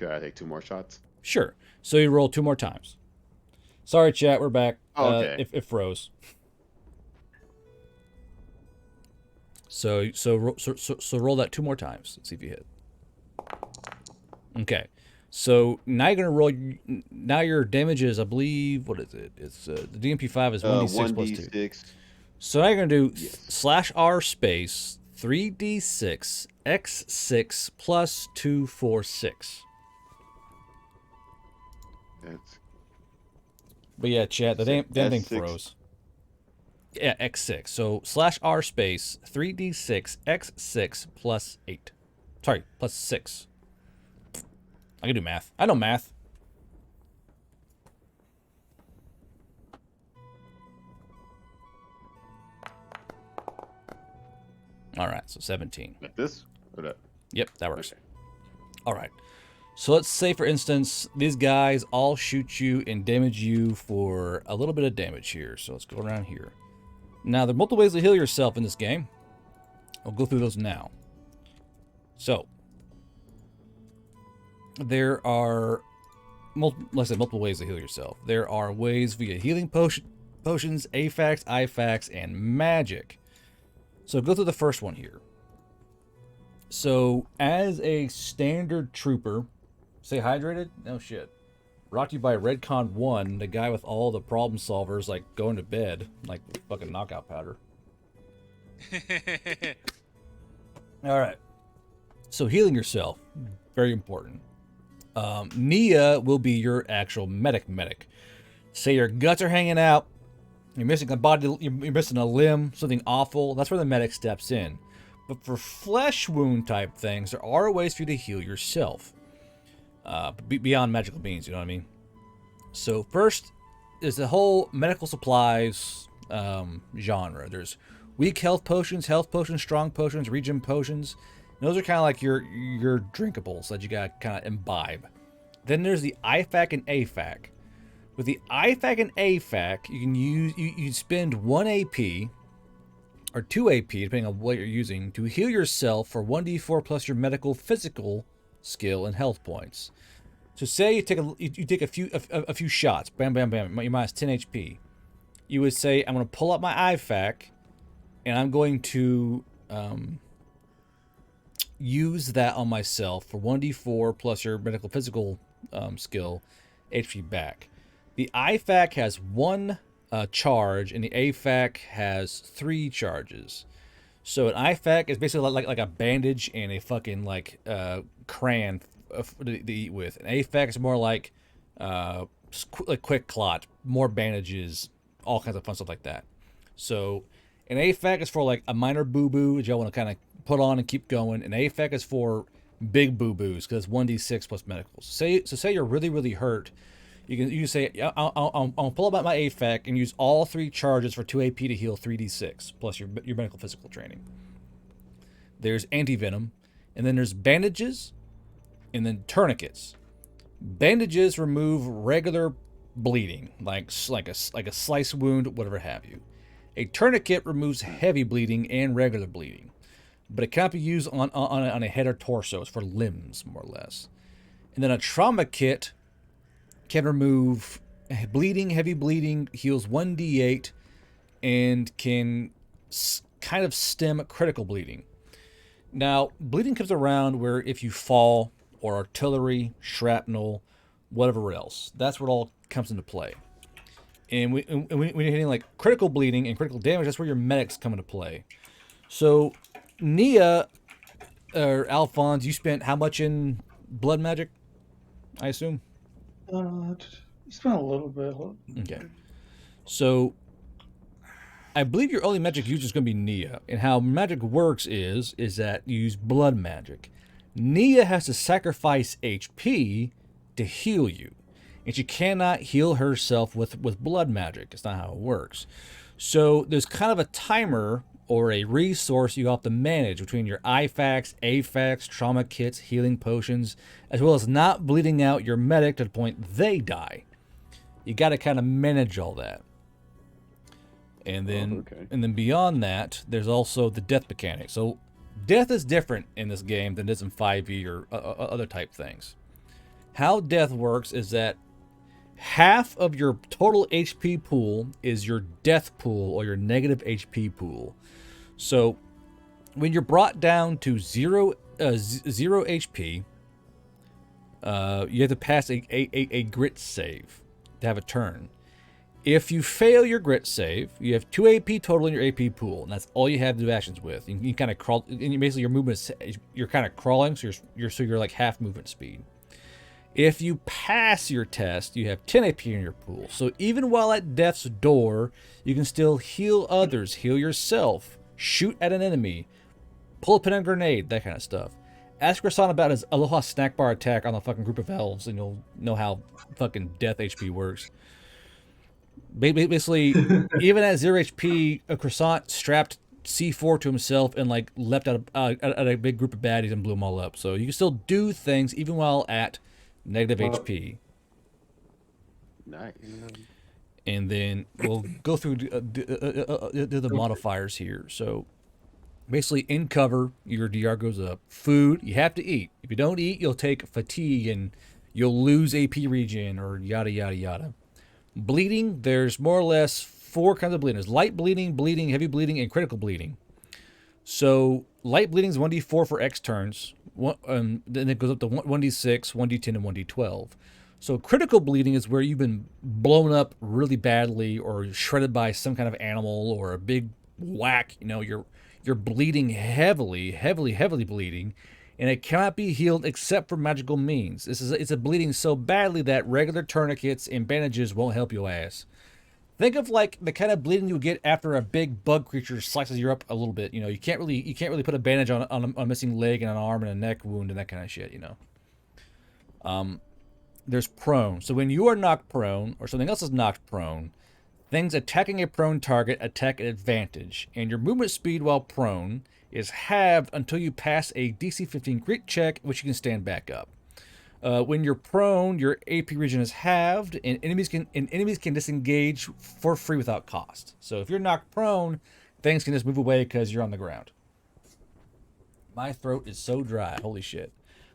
Could I take 2 more shots? Sure. So you roll 2 more times. Sorry, chat. We're back. Oh, okay. It froze. So roll that 2 more times. Let's see if you hit. Okay. So now you're gonna roll. Now your damage is, I believe, what is it? It's the DMP5 is 1d6 plus 2. 1d6. So now you're gonna do Yes. /r space 3d6 x6 plus 246. That's But yeah, chat, the said damn thing S6. froze. Yeah, x6. So /r space 3d6 x6 plus 8. Sorry, plus 6. I can do math. I know math. All right, so 17. Like this? Or that? Yep, that works. Okay. All right. So let's say, for instance, these guys all shoot you and damage you for a little bit of damage here. So let's go around here. Now, there are multiple ways to heal yourself in this game. I'll go through those now. So, there are multiple ways to heal yourself. There are ways via healing potions, AFAX, IFAX, and magic. So go through the first one here. So, as a standard trooper, stay hydrated? No shit. Brought to you by Redcon 1, the guy with all the problem solvers, like, going to bed, like fucking knockout powder. Alright. So, healing yourself, very important. Nia will be your actual medic. Say your guts are hanging out, you're missing a body, you're missing a limb, something awful, that's where the medic steps in. But for flesh wound type things, there are ways for you to heal yourself. Beyond magical beings, you know what I mean? So first is the whole medical supplies genre. There's weak health potions, strong potions, regen potions. And those are kind of like your drinkables that you gotta kind of imbibe. Then there's the IFAC and AFAC. With the IFAC and AFAC, you can you spend 1 AP or 2 AP, depending on what you're using, to heal yourself for 1d4 plus your medical, physical skill, and health points. So say you take a few shots, bam, bam, bam, you're minus 10 HP. You would say, I'm going to pull up my IFAC, and I'm going to use that on myself for 1d4 plus your medical, physical skill, HP back. The IFAC has 1 charge, and the AFAC has 3 charges. So an IFAC is basically like a bandage and a fucking like crayon to eat with. An AFAC is more like quick clot, more bandages, all kinds of fun stuff like that. So an AFAC is for like a minor boo-boo that y'all want to kind of put on and keep going. An AFAC is for big boo-boos because it's 1d6 plus medicals. Say you're really hurt. You can say, I'll pull out my AFAC and use all 3 charges for 2 AP to heal 3d6, plus your medical physical training. There's anti-venom, and then there's bandages, and then tourniquets. Bandages remove regular bleeding, like a slice wound, whatever have you. A tourniquet removes heavy bleeding and regular bleeding, but it cannot be used on a head or torso. It's for limbs, more or less. And then a trauma kit can remove bleeding, heavy bleeding, heals 1d8, and can kind of stem critical bleeding. Now, bleeding comes around where if you fall, or artillery, shrapnel, whatever else. That's what all comes into play. And when you're hitting like critical bleeding and critical damage, that's where your medics come into play. So, Nia, or Alphonse, you spent how much in blood magic, I assume? You spent a little bit. Okay. So, I believe your only magic user is going to be Nia. And how magic works is that you use blood magic. Nia has to sacrifice HP to heal you. And she cannot heal herself with blood magic. It's not how it works. So, there's kind of a timer or a resource you have to manage between your IFAX, AFAX, trauma kits, healing potions, as well as not bleeding out your medic to the point they die. You got to kind of manage all that. And then beyond that, there's also the death mechanic. So death is different in this game than it is in 5e or other type things. How death works is that half of your total HP pool is your death pool or your negative HP pool. So when you're brought down to zero HP, you have to pass a grit save to have a turn. If you fail your grit save, you have 2 AP total in your AP pool, and that's all you have to do actions with. You kind of crawl, and basically your movement is, you're kind of crawling, so you're like half movement speed. If you pass your test, you have 10 AP in your pool. So even while at death's door, you can still heal others, heal yourself, shoot at an enemy, pull a pin on a grenade, that kind of stuff. Ask Rasan about his Aloha snack bar attack on the fucking group of elves, and you'll know how fucking death HP works. Basically, even at 0 HP, a croissant strapped C4 to himself and like leapt at a big group of baddies and blew them all up. So you can still do things even while at negative HP. Nice. And then we'll go through the modifiers here. So basically, in cover, your DR goes up. Food, you have to eat. If you don't eat, you'll take fatigue and you'll lose AP regen or yada, yada, yada. Bleeding, there's more or less 4 kinds of bleeding. There's light bleeding, bleeding, heavy bleeding, and critical bleeding. So light bleeding is 1d4 for X turns. Then it goes up to 1d6, 1d10, and 1d12. So critical bleeding is where you've been blown up really badly or shredded by some kind of animal or a big whack. You know, you're bleeding heavily bleeding, and it cannot be healed except for magical means. It's a bleeding so badly that regular tourniquets and bandages won't help your ass. Think of like the kind of bleeding you get after a big bug creature slices you up a little bit. You know, you can't really put a bandage on a missing leg and an arm and a neck wound and that kind of shit. You know. There's prone. So when you are knocked prone or something else is knocked prone, things attacking a prone target attack at advantage, and your movement speed while prone is halved until you pass a DC 15 grit check, which you can stand back up. When you're prone, your AP regen is halved, and enemies can disengage for free without cost. So if you're knocked prone, things can just move away because you're on the ground. My throat is so dry. Holy shit.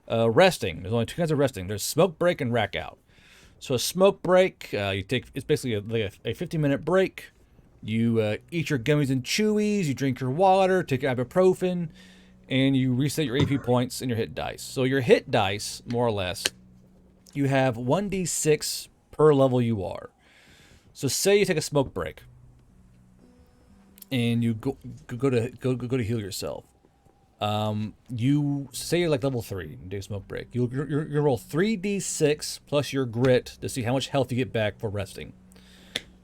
Resting. There's only 2 kinds of resting. There's smoke break and rack out. So a smoke break, it's basically a 15-minute break. You eat your gummies and chewies, you drink your water, take your ibuprofen, and you reset your AP points and your hit dice. So your hit dice, more or less, you have 1d6 per level you are. So say you take a smoke break, and you go to heal yourself. You say you're like level 3 and do a smoke break. You'll roll 3d6 plus your grit to see how much health you get back for resting.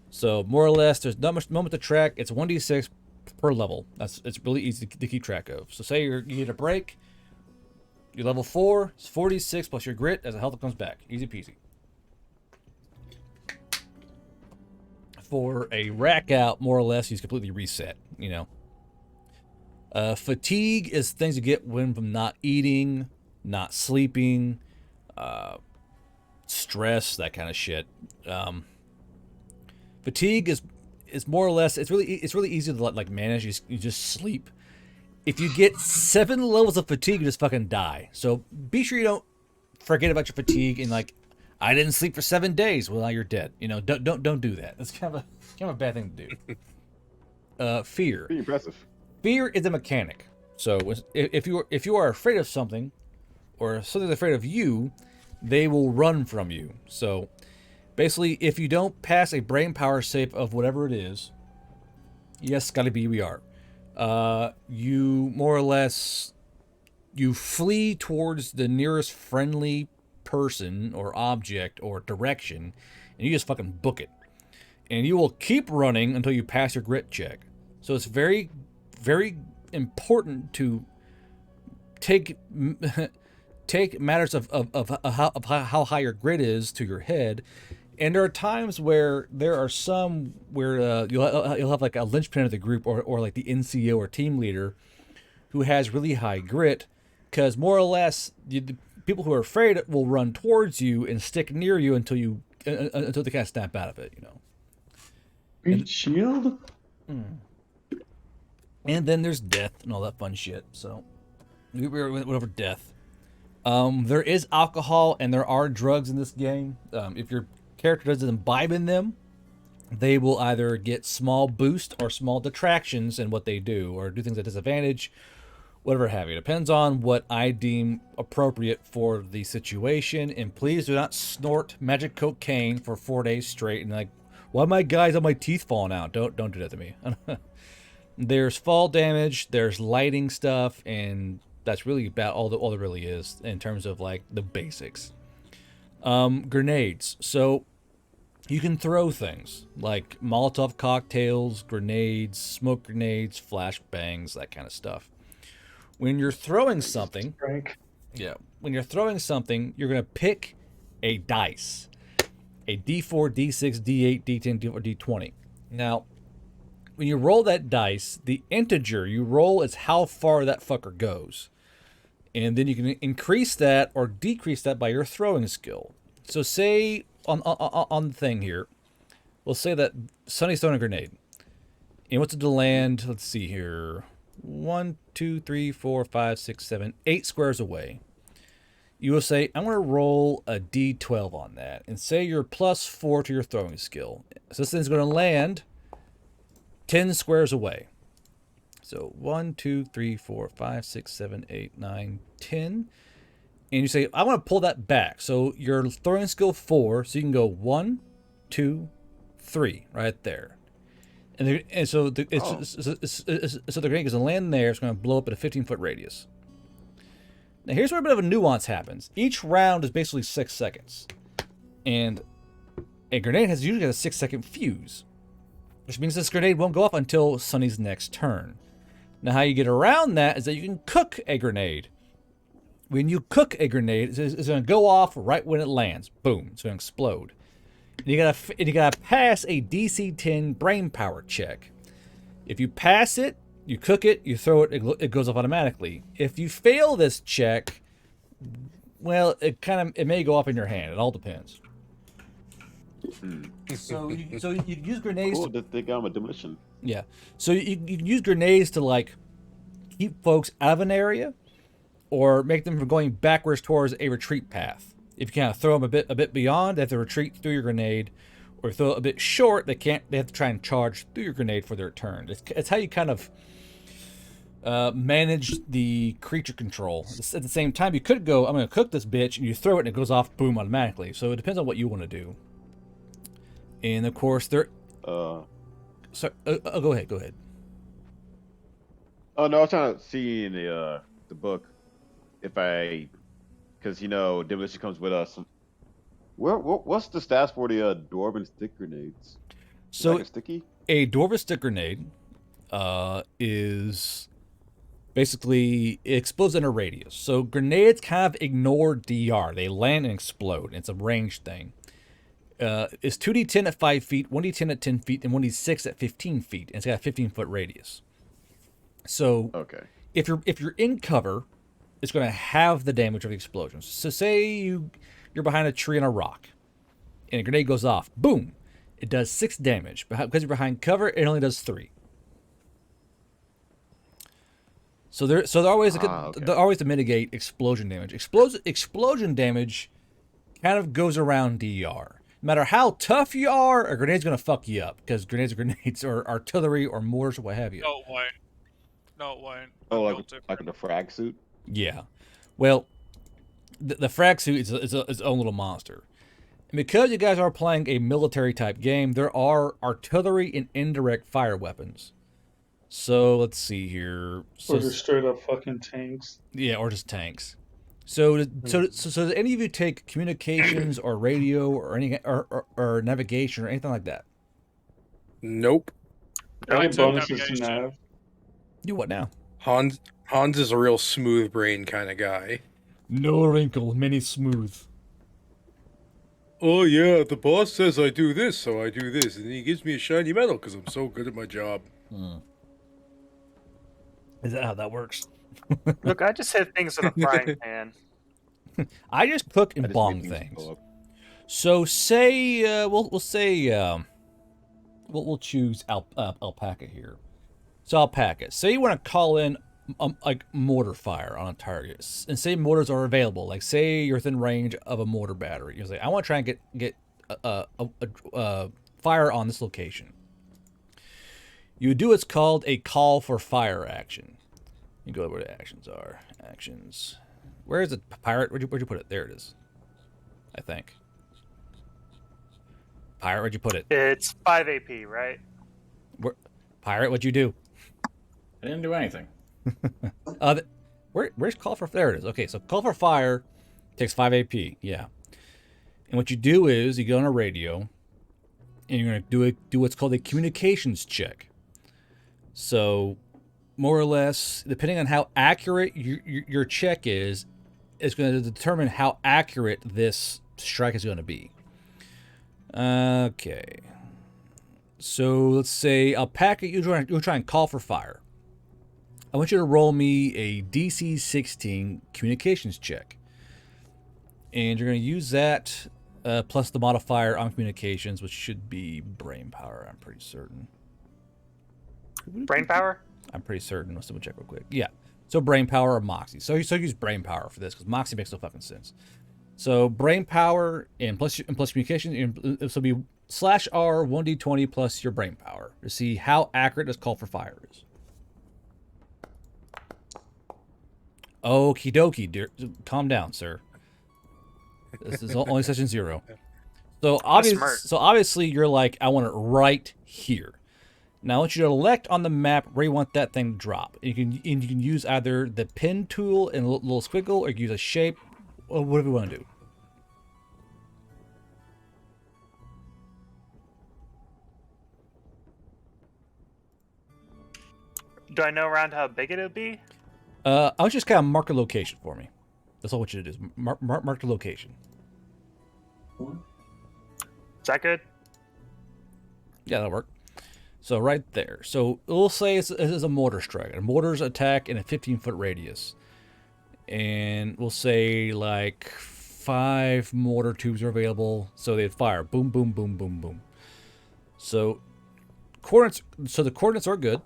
So more or less, there's not much moment to track. It's 1d6 per level. It's really easy to keep track of. So say you get a break, you're level 4, it's 46 plus your grit as the health comes back. Easy peasy. For a rack out, more or less, he's completely reset, you know. Fatigue is things you get when from not eating, not sleeping, stress, that kind of shit. Fatigue is more or less, it's really easy to like manage. You just sleep. If you get 7 levels of fatigue, you just fucking die. So be sure you don't forget about your fatigue and like, I didn't sleep for 7 days. Well, now you're dead. You know, don't do that. That's kind of a bad thing to do. Fear. Pretty impressive. Fear is a mechanic. So if you are afraid of something, or something's afraid of you, they will run from you. So basically, if you don't pass a brain power save of whatever it is, yes, gotta be we are. You more or less you flee towards the nearest friendly person or object or direction, and you just fucking book it. And you will keep running until you pass your grit check. So it's very, very important to take matters of how high your grit is to your head. And there are times where you'll have like a linchpin of the group or like the NCO or team leader who has really high grit, because more or less the people who are afraid will run towards you and stick near you until they kind of snap out of it, you know. Great shield. And then there's death and all that fun shit. So we went over death. There is alcohol and there are drugs in this game. If your character doesn't imbibe in them, they will either get small boost or small detractions in what they do, or do things at disadvantage, whatever have you. It depends on what I deem appropriate for the situation. And please do not snort magic cocaine for 4 days straight and like, why my guys on my teeth falling out? Don't do that to me. There's fall damage, there's lighting stuff, and that's really about all there really is in terms of like the basics. Grenades. So you can throw things like Molotov cocktails, grenades, smoke grenades, flashbangs, that kind of stuff. When you're throwing something, when you're throwing something, you're gonna pick a dice, a D4, D6, D8, D10, or D20. Now, when you roll that dice, the integer you roll is how far that fucker goes, and then you can increase that or decrease that by your throwing skill. So, say on the thing here, we'll say that Sonny's throwing a grenade, and what's it to land? Let's see here. 1, 2, 3, 4, 5, 6, 7, 8 squares away. You will say, I'm going to roll a d12 on that. And say you're +4 to your throwing skill. So this thing's going to land 10 squares away. So 1, 2, 3, 4, 5, 6, 7, 8, 9, 10. And you say, I want to pull that back. So your throwing skill 4, so you can go 1, 2, 3, right there. So the grenade is going to land there. It's going to blow up at a 15-foot radius. Now here's where a bit of a nuance happens. Each round is basically 6 seconds, and a grenade has usually got a 6-second fuse, which means this grenade won't go off until Sonny's next turn. Now how you get around that is that you can cook a grenade. When you cook a grenade, it's going to go off right when it lands. Boom! It's going to explode. And you gotta pass a DC 10 brain power check. If you pass it, you cook it, you throw it, it goes off automatically. If you fail this check, well, it may go off in your hand. It all depends. So you use grenades. Cool, they got a demolition. Yeah. So you can use grenades to like keep folks out of an area, or make them from going backwards towards a retreat path. If you kind of throw them a bit beyond, they have to retreat through your grenade, or throw it a bit short, they have to try and charge through your grenade for their turn. It's how you kind of manage the creature control. At the same time, you could go, I'm going to cook this bitch, and you throw it and it goes off, boom, automatically. So it depends on what you want to do. And of course, go ahead. Oh no, I was trying to see in the book because demolition comes with us. What's the stats for the dwarven stick grenades? So like a sticky? A dwarven stick grenade is basically, it explodes in a radius. So grenades kind of ignore DR. They land and explode. It's a ranged thing. It's 2d10 at 5 feet, 1d10 at 10 feet, and 1d6 at 15 feet. And it's got a 15-foot radius. So okay, if you're in cover, it's going to have the damage of the explosions. So say you're behind a tree and a rock, and a grenade goes off. Boom! It does 6 damage. Because you're behind cover, it only does 3. So they're always to mitigate explosion damage. Explosion damage kind of goes around DR. No matter how tough you are, a grenade's going to fuck you up, because grenades are grenades, or artillery, or mortars, or what have you. No, it won't. No, it won't. oh, like the frag suit. Yeah. Well, the frag suit is its own little monster. And because you guys are playing a military type game, there are artillery and indirect fire weapons. So let's see here. So, or just straight up fucking tanks. Yeah, or just tanks. So does any of you take communications or radio or any or navigation or anything like that? Nope. Any took bonuses to navigation. nav? You what now? Hans is a real smooth brain kind of guy. No wrinkle, many smooth. Oh yeah, the boss says I do this, so I do this, and he gives me a shiny medal because I'm so good at my job. Is that how that works? Look, I just hit things in a frying pan. I just cook and I just bong make things. go up. So say we'll say we'll choose alpaca here. So alpaca. Say you want to call in like mortar fire on a target, and say mortars are available. Like say you're within range of a mortar battery. You say, I want to try and get fire on this location. You do what's called a call for fire action. You go where the actions are. Actions. Where is it, pirate? Where'd you put it? There it is. I think. Pirate, where'd you put it? It's 5 AP, right? Pirate, what'd you do? I didn't do anything. Where's call for? There it is. Okay, so call for fire takes 5 AP. Yeah. And what you do is you go on a radio, and you're gonna do what's called a communications check. So, more or less, depending on how accurate your check is going to determine how accurate this strike is going to be. Okay. So let's say a packet you're trying to call for fire. I want you to roll me a DC 16 communications check. And you're going to use that plus the modifier on communications, which should be brain power, I'm pretty certain. Brain power? I'm pretty certain. Let's double check real quick. Yeah. So brain power or Moxie. So use brain power for this because Moxie makes no fucking sense. So brain power and plus communication. This will be /R 1d20 plus your brain power to see how accurate this call for fire is. Okie dokie, dear. Calm down, sir. This is only session 0. So obviously you're like, I want it right here. Now I want you to elect on the map where you want that thing to drop. You can use either the pin tool and a little squiggle, or you can use a shape, or whatever you want to do. Do I know around how big it'll be? I want you to just kind of mark a location for me. That's all I want you to do is mark the location. Is that good? Yeah, that'll work. So right there. So we'll say it's a mortar strike. A mortar's attack in a 15-foot radius. And we'll say like 5 mortar tubes are available. So they'd fire. Boom, boom, boom, boom, boom. So the coordinates are good.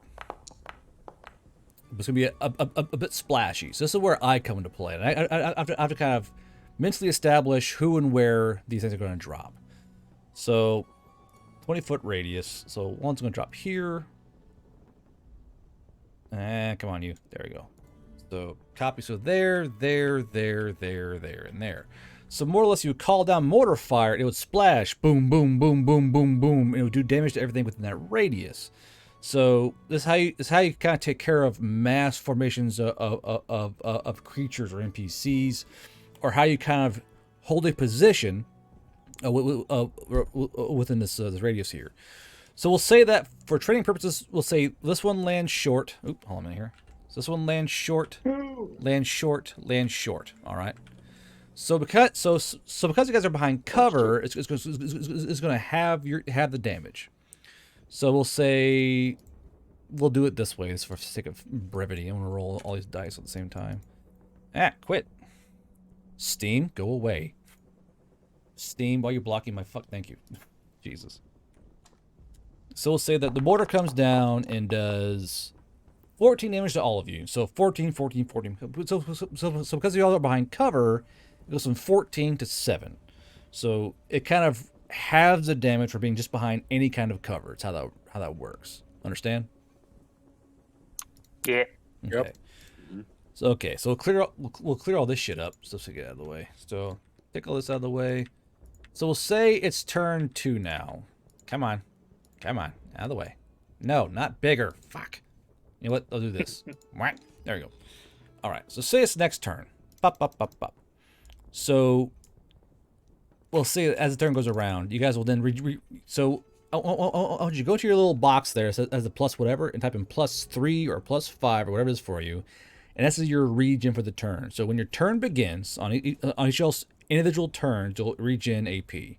It's going to be a bit splashy. So this is where I come into play. And I have to kind of mentally establish who and where these things are going to drop. So 20-foot radius. So one's going to drop here. Come on, you. There we go. So copy. So there, and there. So more or less, you would call down mortar fire. It would splash. Boom, boom, boom, boom, boom, boom. And it would do damage to everything within that radius. So this is how you kind of take care of mass formations of creatures or NPCs, or how you kind of hold a position within this radius here. So we'll say that for training purposes, we'll say this one lands short. Oop, hold on a minute here. So this one lands short, lands short, lands short. All right. So because you guys are behind cover, it's going to have the damage. So we'll say we'll do it this way, just for the sake of brevity. I'm going to roll all these dice at the same time. Quit. Steam, go away. Steam, while you're blocking my thank you. Jesus. So we'll say that the mortar comes down and does 14 damage to all of you. So 14, 14, 14. So because you all are behind cover, it goes from 14 to 7. So it kind of halves the damage for being just behind any kind of cover. It's how that works. Understand? Yeah. Okay. Yep. So we'll clear all this shit up just to get out of the way. So take all this out of the way. So we'll say it's turn 2 now. Come on, out of the way. No, not bigger. Fuck. You know what? I'll do this. There we go. All right. So say it's next turn. Bop, bop, bop, bop. So we'll see as the turn goes around. You guys will then so you go to your little box there as a plus whatever and type in +3 or +5 or whatever it is for you, and this is your regen for the turn. So when your turn begins on each individual turn, you'll regen AP.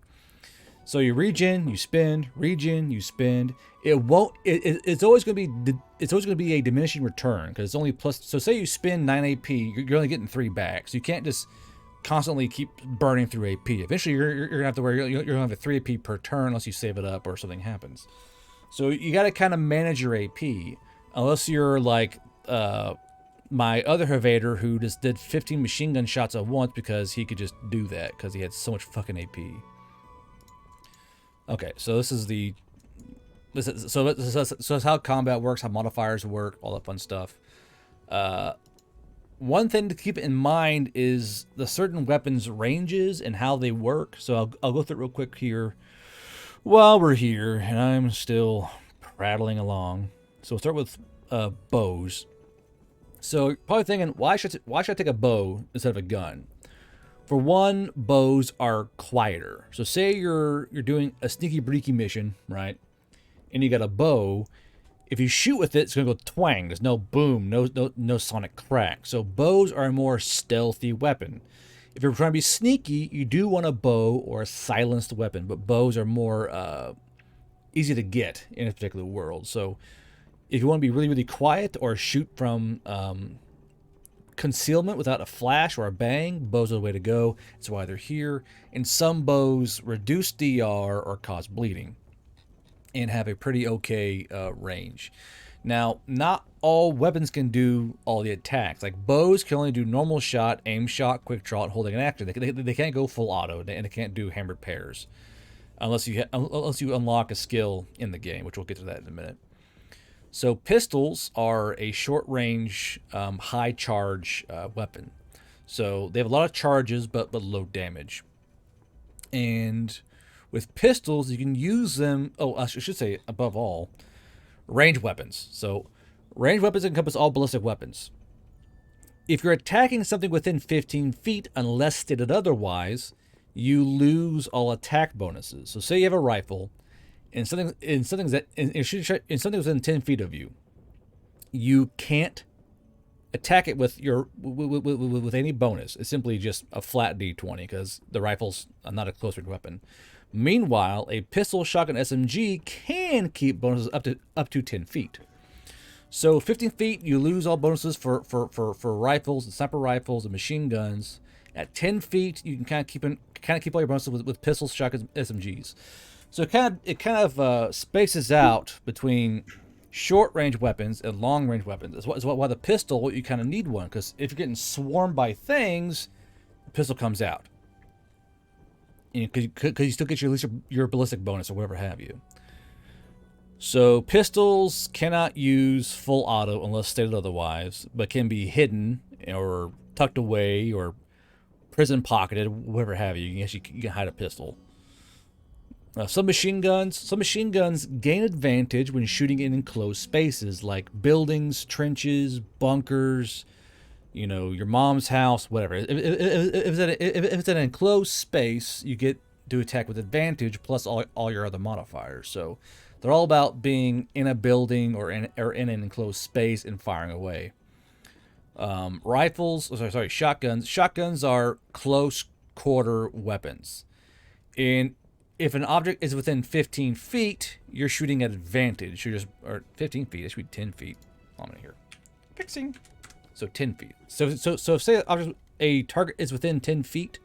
So you regen, you spend, regen, you spend. It's always going to be a diminishing return because it's only plus. So say you spend 9 AP, you're only getting 3 back. So you can't just constantly keep burning through AP. Eventually, you're gonna have to where you're gonna have a 3 AP per turn unless you save it up or something happens. So you got to kind of manage your AP, unless you're like my other Hervader who just did 15 machine gun shots at once because he could just do that because he had so much fucking AP. Okay, so this is how combat works, how modifiers work, all that fun stuff. One thing to keep in mind is the certain weapons' ranges and how they work. So I'll go through it real quick here while we're here, and I'm still prattling along. So we'll start with bows. So you're probably thinking, why should I take a bow instead of a gun? For one, bows are quieter. So say you're doing a sneaky breaky mission, right? And you got a bow. If you shoot with it, it's gonna go twang. There's no boom, no sonic crack. So bows are a more stealthy weapon. If you're trying to be sneaky, you do want a bow or a silenced weapon, but bows are more easy to get in a particular world. So if you want to be really, really quiet or shoot from concealment without a flash or a bang, bows are the way to go. That's why they're here. And some bows reduce DR or cause bleeding and have a pretty okay range. Now, not all weapons can do all the attacks. Like bows can only do normal shot, aim shot, quick draw, and holding an action. They can't go full auto, and they can't do hammered pairs unless you unlock a skill in the game, which we'll get to that in a minute. So pistols are a short-range, high-charge weapon. So they have a lot of charges, but low damage. And with pistols, you can use them... Oh, I should say, above all, range weapons. So range weapons encompass all ballistic weapons. If you're attacking something within 15 feet, unless stated otherwise, you lose all attack bonuses. So say you have a rifle... in something within 10 feet of you, you can't attack it with with any bonus. It's simply just a flat D20 because the rifle's not a close range weapon. Meanwhile, a pistol, shotgun, SMG can keep bonuses up to 10 feet. So 15 feet, you lose all bonuses for rifles and sniper rifles and machine guns. At 10 feet, you can kind of keep all your bonuses with pistols, shotguns, SMGs. So it kind of spaces out between short-range weapons and long-range weapons. That's why the pistol, you kind of need one, because if you're getting swarmed by things, the pistol comes out. Because you still get your ballistic bonus or whatever have you. So pistols cannot use full auto unless stated otherwise, but can be hidden or tucked away or prison pocketed, whatever have you. You can hide a pistol. Some machine guns gain advantage when shooting in enclosed spaces like buildings, trenches, bunkers, your mom's house, whatever. If it's an enclosed space, you get to attack with advantage plus all your other modifiers. So they're all about being in a building or in an enclosed space and firing away. Shotguns. Shotguns are close quarter weapons. And if an object is within 15 feet, you're shooting at advantage. Or 15 feet, it should be 10 feet. I'm in here. Fixing. So 10 feet. So say a target is within 10 feet,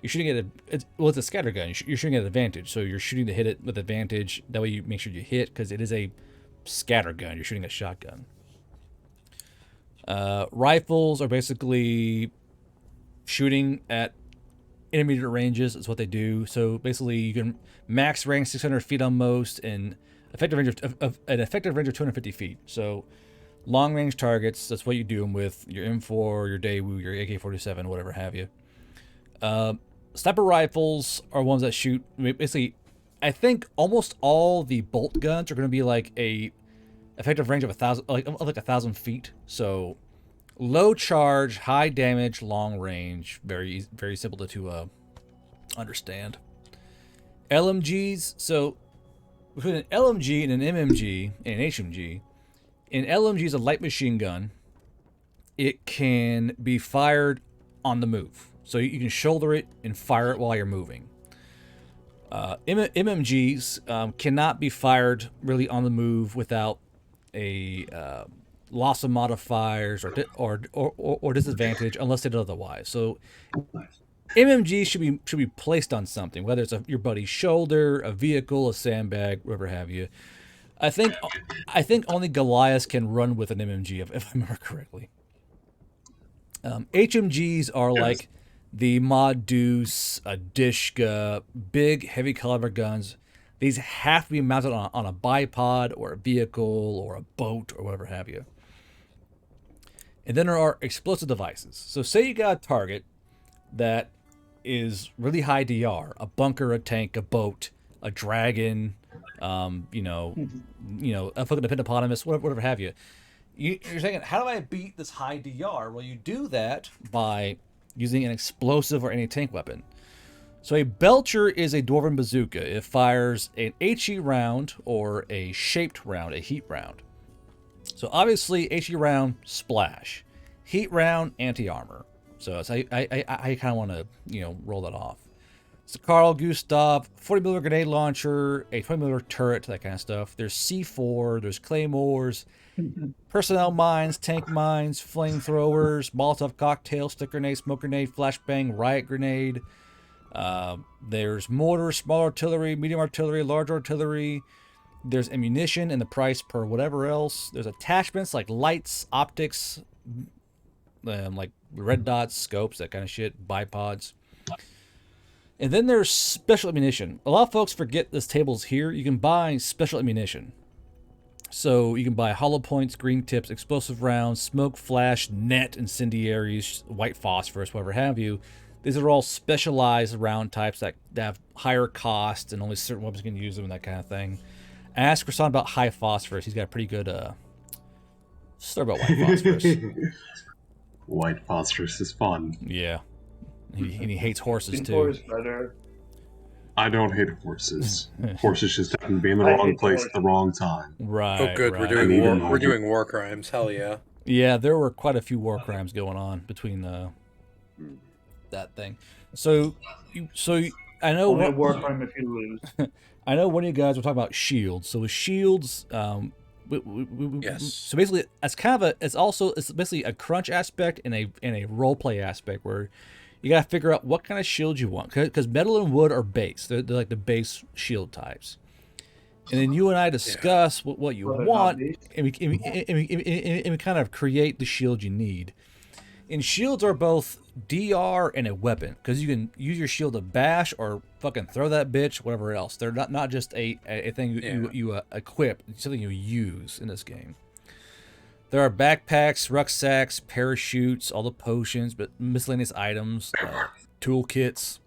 you're shooting at it's a scatter gun. You're shooting at advantage. So you're shooting to hit it with advantage. That way you make sure you hit because it is a scatter gun. You're shooting a shotgun. Rifles are basically shooting at intermediate ranges is what they do. So basically, you can max range 600 feet on most, and effective range of 250 feet. So long range targets, that's what you do them with your M4, your Daewoo, your AK-47, whatever have you. Sniper rifles are ones that shoot. Basically, I think almost all the bolt guns are going to be like a effective range of 1,000 feet. So low charge, high damage, long range, very simple to understand. LMGs. So between an LMG and an MMG and an HMG, an LMG is a light machine gun. It can be fired on the move, so you can shoulder it and fire it while you're moving. MMGs cannot be fired really on the move without a loss of modifiers or disadvantage unless stated otherwise. So MMG should be placed on something, whether it's your buddy's shoulder, a vehicle, a sandbag, whatever have you. I think only Goliath can run with an MMG if I remember correctly. HMGs are Yes. like the Mod Deuce, a Dishka, big heavy caliber guns. These have to be mounted on a bipod or a vehicle or a boat or whatever have you. And then there are explosive devices. So say you got a target that is really high DR, a bunker, a tank, a boat, a dragon, a fucking hippopotamus, whatever have you. You're saying, how do I beat this high DR? Well, you do that by using an explosive or any tank weapon. So a Belcher is a Dwarven bazooka. It fires an HE round or a shaped round, a heat round. So obviously, HE round, splash. Heat round, anti-armor. So it's, I kind of want to, roll that off. It's a Carl Gustav, 40mm grenade launcher, a 20mm turret, that kind of stuff. There's C4, there's claymores, personnel mines, tank mines, flamethrowers, Molotov cocktail, stick grenade, smoke grenade, flashbang, riot grenade. There's mortar, small artillery, medium artillery, large artillery. There's ammunition and the price per whatever else. There's attachments like lights, optics, like red dots, scopes, that kind of shit, bipods. And then there's special ammunition. A lot of folks forget this table's here. You can buy special ammunition. So you can buy hollow points, green tips, explosive rounds, smoke, flash, net, incendiaries, white phosphorus, whatever have you. These are all specialized round types that have higher cost and only certain weapons can use them and that kind of thing. Ask Rasan about high phosphorus. He's got a pretty good story about white phosphorus. White phosphorus is fun. Yeah. He hates horses too. Horse better. I don't hate horses. Horses just happen to be in the I wrong hate place horses. at the wrong time. Right. Oh, good. Right. We're doing war crimes. Hell yeah. Yeah, there were quite a few war crimes going on between that thing. So I know Only a war crime if you lose. I know one of you guys were talking about shields. So with shields, Yes. So basically, it's basically a crunch aspect and a role play aspect where you gotta figure out what kind of shield you want, because metal and wood are base. They're like the base shield types. And then you and I discuss what you Well, they're want, not and we kind of create the shield you need. And shields are both DR and a weapon, because you can use your shield to bash or fucking throw that bitch, whatever else. They're not just a thing you equip, it's something you use in this game. There are backpacks, rucksacks, parachutes, all the potions, but miscellaneous items, toolkits.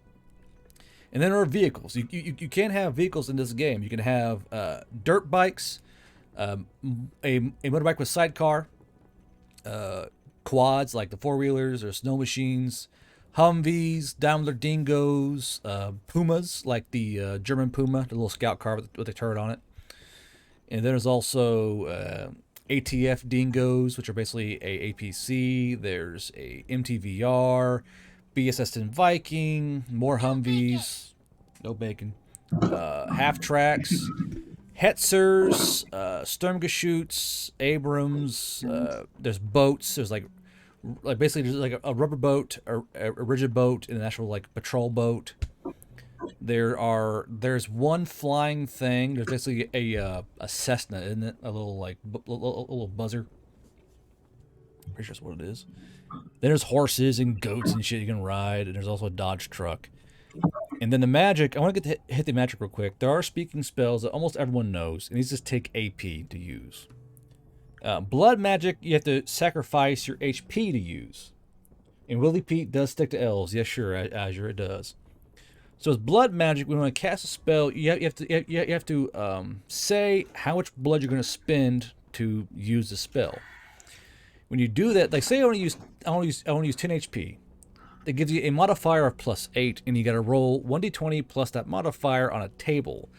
And then there are vehicles. You can't have vehicles in this game. You can have dirt bikes, a motorbike with sidecar, quads like the four-wheelers or snow machines, Humvees, Daimler Dingos, Pumas like the German Puma, the little scout car with the turret on it. And then there's also ATF Dingos, which are basically a APC. There's a MTVR, BSS-10 Viking, more Humvees, no bacon, half tracks, Hetzers, Sturmgeschütz, Abrams. There's boats. There's like basically there's like a rubber boat, a rigid boat, and an actual like patrol boat. There's one flying thing. There's basically a Cessna, isn't it? A little like a little buzzer. Pretty sure that's what it is. Then there's horses and goats and shit you can ride, and there's also a Dodge truck. And then the magic, I want to hit the magic real quick. There are speaking spells that almost everyone knows, and these just take AP to use. Blood magic, you have to sacrifice your HP to use. And Willie Pete does stick to elves. Yes, sure, Azure, it does. So as blood magic, when you want to cast a spell, you have to say how much blood you're going to spend to use the spell. When you do that, like say I want to use 10 HP. That gives you a modifier of +8, and you got to roll 1d20 plus that modifier on a table.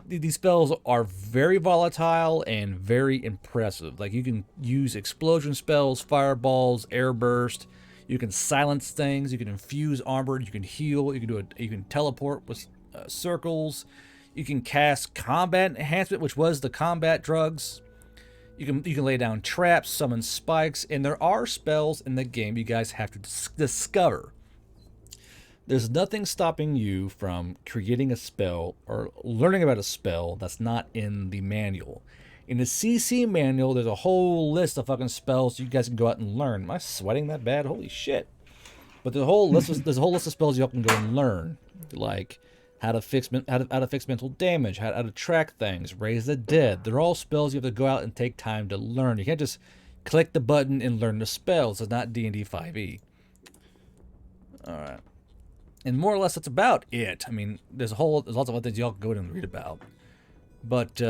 These spells are very volatile and very impressive. Like you can use explosion spells, fireballs, air burst. You can silence things. You can infuse armor. You can heal. You can teleport with circles. You can cast combat enhancement, which was the combat drugs. You can lay down traps, summon spikes, and there are spells in the game you guys have to discover. There's nothing stopping you from creating a spell or learning about a spell that's not in the manual. In the CC manual, there's a whole list of fucking spells you guys can go out and learn. Am I sweating that bad? Holy shit! But there's a whole list of spells you can go and learn, like how to fix mental damage, how to track things, raise the dead. They're all spells you have to go out and take time to learn. You can't just click the button and learn the spells. It's not D&D 5e. All right, and more or less that's about it. I mean, there's lots of other things y'all can go in and read about, but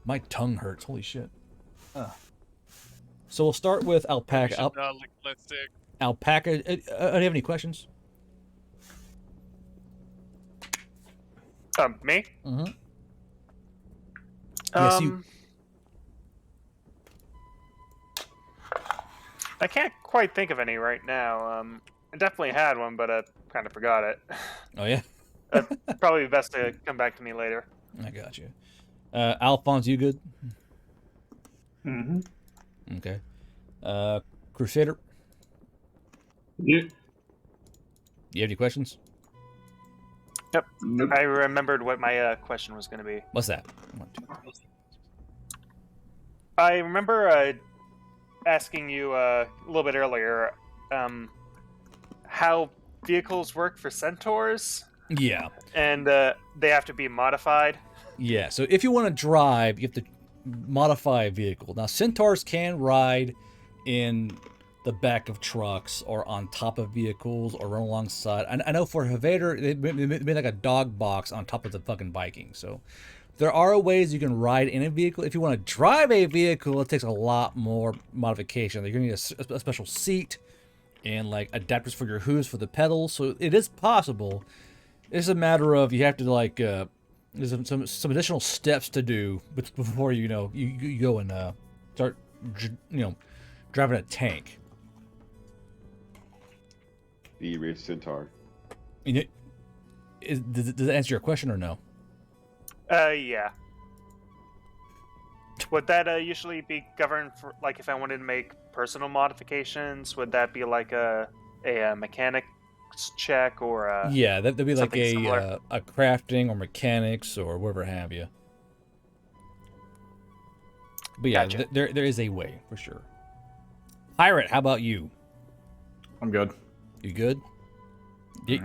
my tongue hurts. Holy shit. So we'll start with Alpaca. Lick lipstick. Alpaca. Do you have any questions? Me? Mm-hmm. Yes, you. I can't quite think of any right now. I definitely had one, but I kind of forgot it. Oh yeah. Probably best to come back to me later. I got you. Alphonse, you good? Mm-hmm. Okay. Crusader, Yeah. you have any questions? Yep. Nope. I remembered what my question was going to be. What's that? 1, 2. I remember asking you a little bit earlier how vehicles work for centaurs, Yeah. and they have to be modified. Yeah. So if you want to drive, you have to modify a vehicle. Now, centaurs can ride in the back of trucks or on top of vehicles or run alongside. I know for Havader, they made like a dog box on top of the fucking Viking. So there are ways you can ride in a vehicle. If you want to drive a vehicle, it takes a lot more modification. You're going to need a special seat and like adapters for your hooves for the pedals. So it is possible. It's a matter of you have to like there's some additional steps to do before you go and start driving a tank. The Rage Centaur. Does that answer your question or no? Yeah. Would that usually be governed for, like, if I wanted to make personal modifications? Would that be like a mechanics check or a Yeah, that'd be like something similar? a crafting or mechanics or whatever have you. But yeah, Gotcha. there is a way for sure. Pirate, how about you? I'm good. You good? Is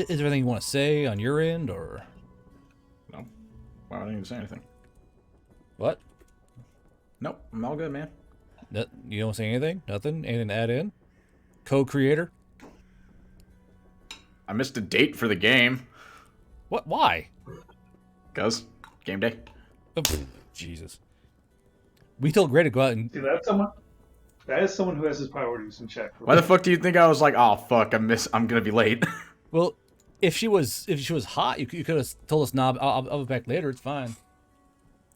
there anything you want to say on your end or No. Well, I didn't even say anything. what? Nope. I'm all good, man. You don't say anything? Nothing? Anything to add in? Co-creator? I missed a date for the game. What? Why? Cause game day. Oh, Jesus. We told Gray to go out and See, that's someone. That is someone who has his priorities in check. Why the fuck do you think I was like, oh fuck, I'm gonna be late? well, if she was hot, you could have told us, nah, I'll be back later. It's fine.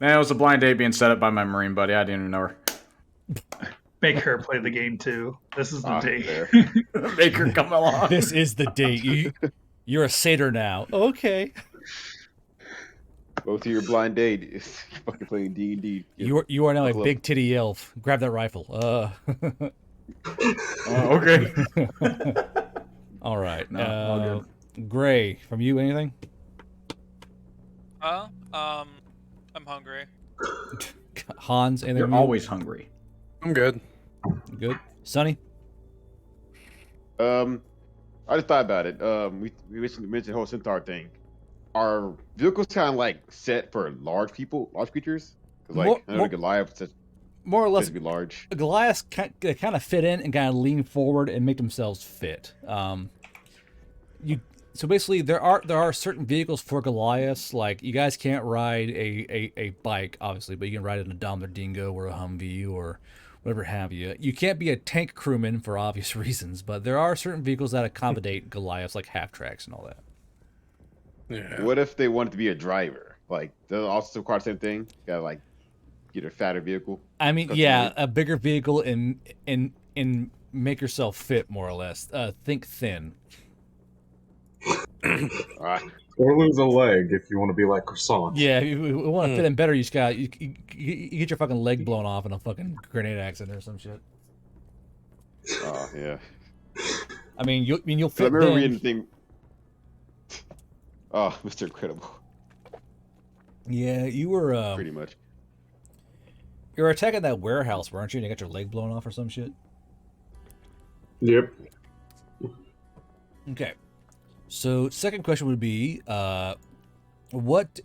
Man, it was a blind date being set up by my Marine buddy. I didn't even know her. Make her play the game too. This is the day. There. Make her come along. This is the date. You're a satyr now. Okay. Go to your blind date. It's fucking playing D&D. You are now a Buckle up. big titty elf. Grab that rifle. Okay. All right. No, all Gray, from you, anything? I'm hungry. Hans, anything? You're from you? always hungry. I'm good. Good. Sonny? I just thought about it. We mentioned the whole centaur thing. Are vehicles kind of like set for large creatures? 'Cause, like, I know Goliath says More or less, to be large. Goliaths kind of fit in and kind of lean forward and make themselves fit. So basically, there are certain vehicles for Goliaths. Like, you guys can't ride a bike, obviously, but you can ride an Indominus Dingo or a Humvee or whatever have you. You can't be a tank crewman for obvious reasons, but there are certain vehicles that accommodate Goliaths, like half tracks and all that. Yeah. What if they wanted to be a driver? Like, they'll also require the same thing. Gotta like get a fatter vehicle. I mean, Custom yeah, made. a bigger vehicle and make yourself fit more or less. Think thin. Or lose a leg if you want to be like croissant. Yeah, if you want to fit in better, you just got you get your fucking leg blown off in a fucking grenade accident or some shit. Oh yeah. I mean, you'll I fit remember then. reading the thing. Oh, Mr. Incredible. Yeah, you were pretty much. you were attacking that warehouse, weren't you? And you got your leg blown off or some shit. Yep. Okay. So second question would be, what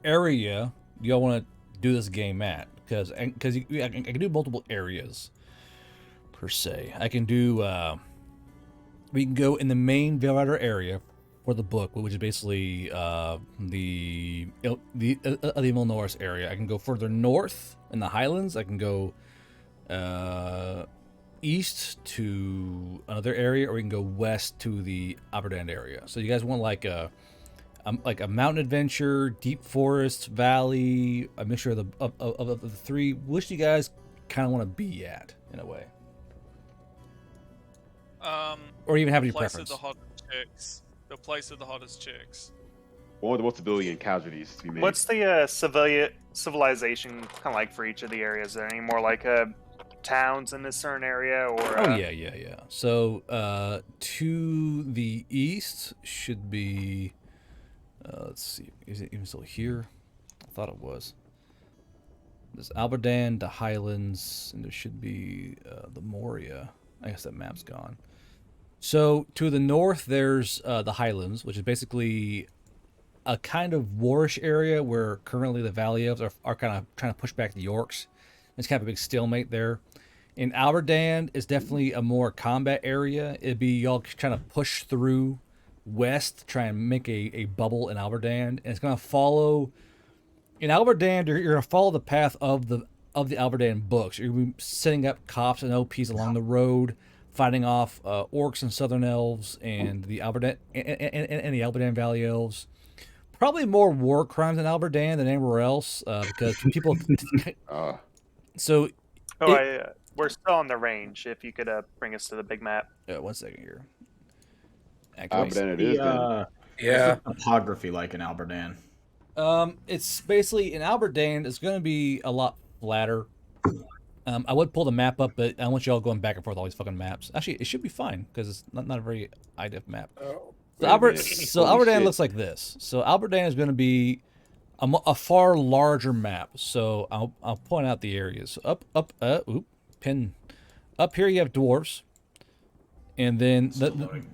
area do y'all want to do this game at? Because I can do multiple areas per se. I can do we can go in the main Veil Rider area for the book, which is basically the Norris area. I can go further north in the Highlands. I can go east to another area, or we can go west to the Aberdeen area. So you guys want like a mountain adventure, deep forest, valley, a mixture of the three. Which do you guys kind of want to be at in a way, or even have any preference? The hottest chicks. The place of the hottest chicks. One of the most civilian casualties to be made. What's the civilization kind of like for each of the areas? Is there any more like towns in this certain area, or? Oh yeah. So to the east should be. Let's see. Is it even still here? I thought it was. There's Aberdeen, the Highlands, and there should be the Moria. I guess that map's gone. So to the north, there's the Highlands, which is basically a kind of warish area where currently the Valley Elves are kind of trying to push back the Orcs. It's kind of a big stalemate there. In Aberdeen is definitely a more combat area. It'd be y'all trying to push through west, try and make a bubble in Aberdeen, and it's going to follow. In Aberdeen, you're going to follow the path of the Aberdeen books. You're going to be setting up cops and OPs along the road, fighting off orcs and southern elves and the Aberdeen and the Aberdeen Valley elves. Probably more war crimes in Aberdeen than anywhere else because people. So. We're still on the range. If you could bring us to the big map. 1 second here. Aberdeen it is. Yeah. What's the topography like in Aberdeen? It's basically in Aberdeen. It's going to be a lot flatter. I would pull the map up, but I want you all going back and forth all these fucking maps. Actually, it should be fine because it's not a very IDF map. So Aberdeen looks like this. So Aberdeen is going to be a far larger map. So I'll point out the areas. Up here you have dwarves. And then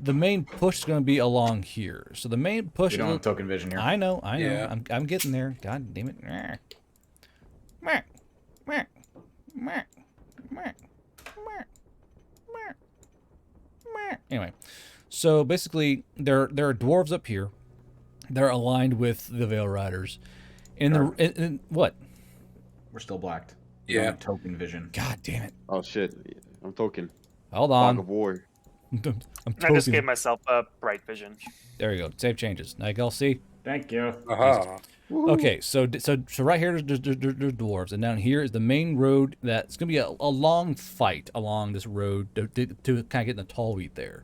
the main push is going to be along here. So the main push. You don't have token vision here. I know. Yeah. I'm getting there. God damn it. Anyway, so basically there are dwarves up here. They're aligned with the Veil Riders. In what? We're still blacked. Yeah. Token vision. God damn it. Oh shit! I'm token. Hold Fog on. of War. I just gave myself a bright vision. There you go. Save changes. Now you can all see. Thank you. Okay, so right here there's dwarves, and down here is the main road. That's gonna be a long fight along this road to kind of get in the tall wheat there.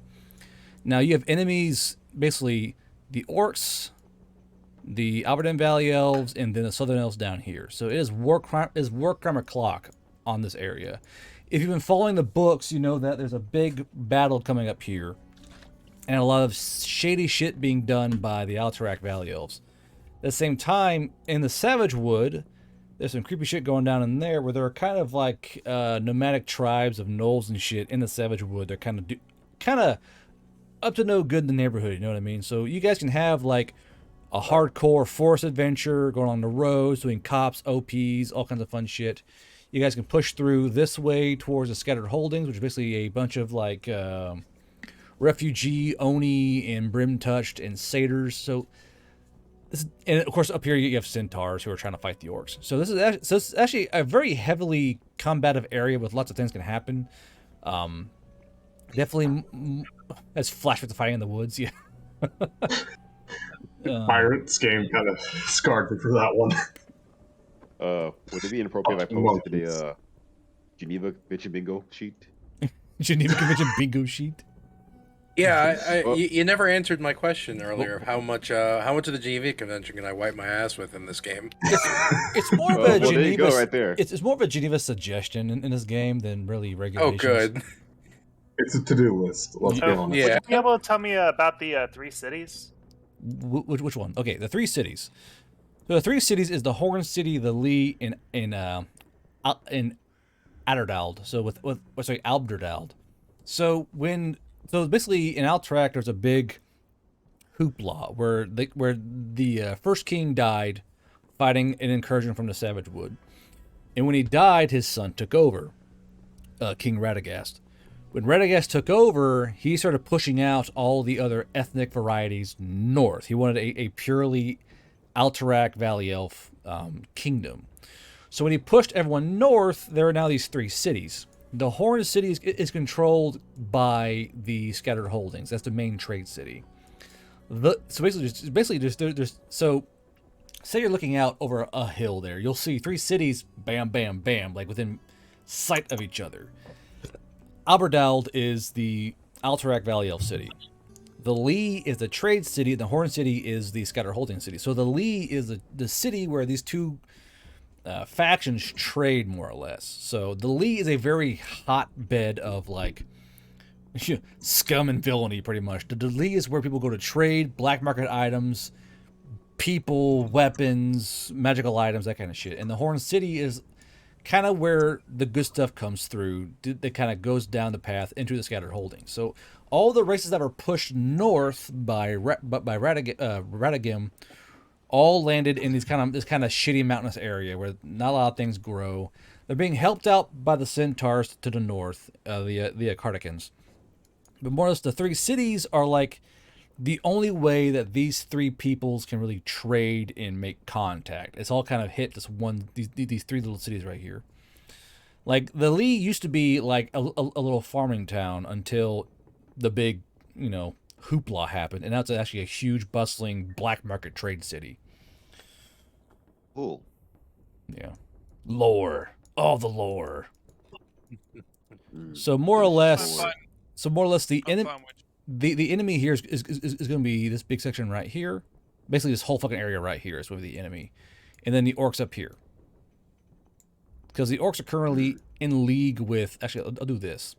Now you have enemies, basically the orcs, the Aberdeen Valley elves, and then the southern elves down here. So it is Warcrime o'clock on this area. If you've been following the books, you know that there's a big battle coming up here, and a lot of shady shit being done by the Alterac Valley elves. At the same time, in the Savage Wood, there's some creepy shit going down in there where there are kind of like nomadic tribes of gnolls and shit in the Savage Wood. They're kind of up to no good in the neighborhood, you know what I mean? So you guys can have like a hardcore forest adventure going on the roads, doing cops, OPs, all kinds of fun shit. You guys can push through this way towards the Scattered Holdings, which is basically a bunch of like refugee, Oni, and Brim Touched, and Satyrs. So, and of course up here you have Centaurs who are trying to fight the Orcs. So this is actually a very heavily combative area with lots of things can happen. Definitely, that's flash with the fighting in the woods. Yeah. Pirates game kind of scarred me for that one. Would it be inappropriate if I posted the Geneva Convention bingo sheet? Geneva Convention bingo sheet. Yeah, you never answered my question earlier of how much of the Geneva Convention can I wipe my ass with in this game? It's more of a Geneva. There you go, right there. It's more of a Geneva suggestion in this game than really regulations. Oh, good. It's a to-do list. Let's be honest. Would you be able to tell me about the 3 cities? Which one? Okay, the 3 cities. So the 3 cities is the Horn City, the Lee, in Adderdald. So Alberdald. So basically in Alterac there's a big hoopla where the first king died fighting an incursion from the Savage Wood. And when he died, his son took over, King Radagast. When Radagast took over, he started pushing out all the other ethnic varieties north. He wanted a purely Alterac Valley Elf kingdom. So when he pushed everyone north, there are now these 3 cities. The Horn City is controlled by the Scattered Holdings. That's the main trade city. So say you're looking out over a hill there, you'll see 3 cities, bam, bam, bam, like within sight of each other. Alberdald is the Alterac Valley Elf city. The Lee is the trade city, and the Horn City is the Scattered Holding city. So the Lee is the city where these 2 factions trade, more or less. So the Lee is a very hotbed of like scum and villainy, pretty much. The Lee is where people go to trade black market items, people, weapons, magical items, that kind of shit. And the Horn City is kind of where the good stuff comes through. That kind of goes down the path into the Scattered Holdings. So all the races that are pushed north by Radagim all landed in this kind of shitty mountainous area where not a lot of things grow. They're being helped out by the Centaurs to the north, the Carticans. But more or less, the 3 cities are like the only way that these 3 peoples can really trade and make contact. It's all kind of hit these 3 little cities right here. Like the Lee used to be like a little farming town until the big, hoopla happened, and now it's actually a huge, bustling black market trade city. Cool. Yeah. Lore. All the lore. So more or less, the enemy here is going to be this big section right here. Basically, this whole fucking area right here is with the enemy, and then the orcs up here. Because the orcs are currently in league with. Actually, I'll do this.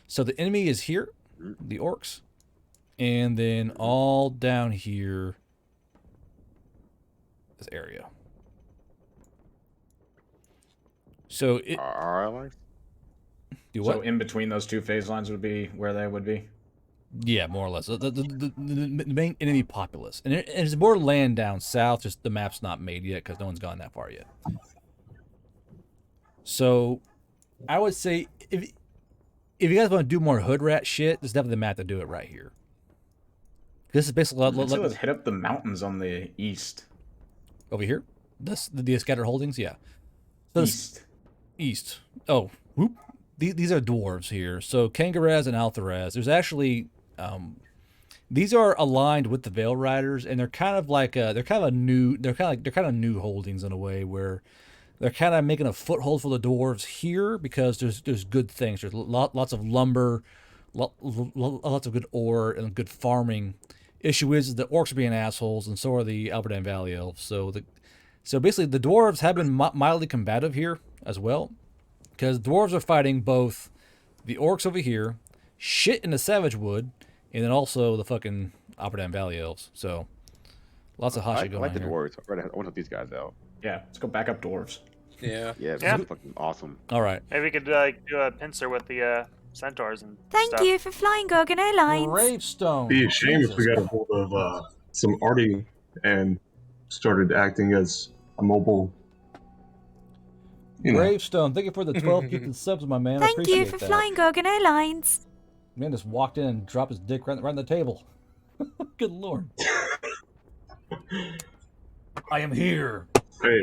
So the enemy is here, the orcs, and then all down here, this area. So it. Our allies? Do what? So in between those 2 phase lines would be where they would be? Yeah, more or less. The main enemy populace. And there's more land down south, just the map's not made yet because no one's gone that far yet. So I would say if you guys want to do more hood rat shit, this is definitely the map to do it right here. This is basically Let's hit up the mountains on the east. Over here? The Scattered Holdings? Yeah. So East. Oh, whoop. These are dwarves here. So Kangaraz and Altharaz. There's actually these are aligned with the Veil Riders, and they're kind of new holdings in a way where they're kind of making a foothold for the dwarves here because there's good things. There's lots of lumber, lots of good ore and good farming. Issue is the orcs are being assholes, and so are the Alberdine Valley Elves. So basically, the dwarves have been mildly combative here as well, because dwarves are fighting both the orcs over here, shit in the Savage Wood, and then also the fucking Alberdine Valley Elves. So lots of hot shit going on here. I like the dwarves. I want to help these guys out. Yeah, let's go back up dwarves. Yeah, fucking awesome. All right. Maybe we could do a pincer with the centaurs and Thank stuff. you for flying Gorgon Airlines. Gravestone. Be a shame if we got a hold of some arty and started acting as a mobile. Gravestone, thank you for the 12 gifted subs, my man. I Thank appreciate you for that. flying Gorgon Airlines. Man just walked in and dropped his dick right on the table. Good lord. I am here. Hey,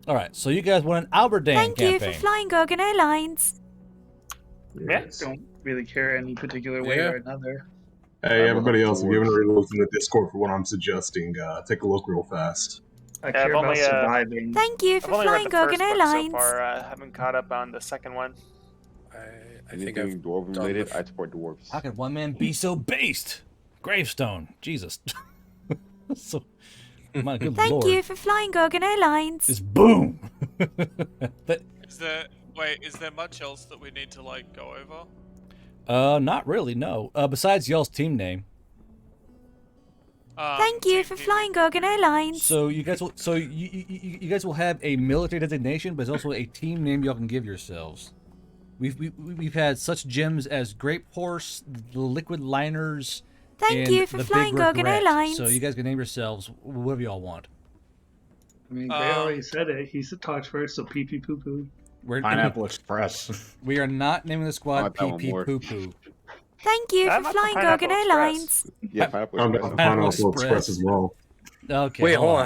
All right, so you guys want an Alberdane Thank campaign. you for flying Gorgon Airlines. yes. Don't really care any particular way or another. Hey, everybody else, if you haven't already looked in the Discord for what I'm suggesting, take a look real fast. I care I've about only, surviving. Thank you I've for only read flying the first Gorgon book Airlines. so far. I haven't caught up on the second one. I think I've Anything dwarf done related, the- I support dwarves. How could one man be so based? Gravestone, Jesus. So, my good Thank lord. you for flying Gorgon Airlines. Just boom. That- Is there much else that we need to go over? Not really, no. Besides y'all's team name. Thank you for flying Gorgon Airlines. So you guys will, you guys will have a military designation, but it's also a team name y'all can give yourselves. We've had such gems as Grape Horse, the Liquid Liners, Thank and you for the flying Big Gorgon Regret. Airlines. So you guys can name yourselves whatever y'all want. I mean, Gray already said it. He talked first, so pee pee poo poo. Pineapple Express. We are not naming the squad that one PP more. Poo Poo. Thank you I'm for up for flying Pineapple Gorgon Express. Airlines. Yeah, Pineapple I'm Express. down for Pineapple Pineapple Express. Express as well. Okay. Wait, hold on.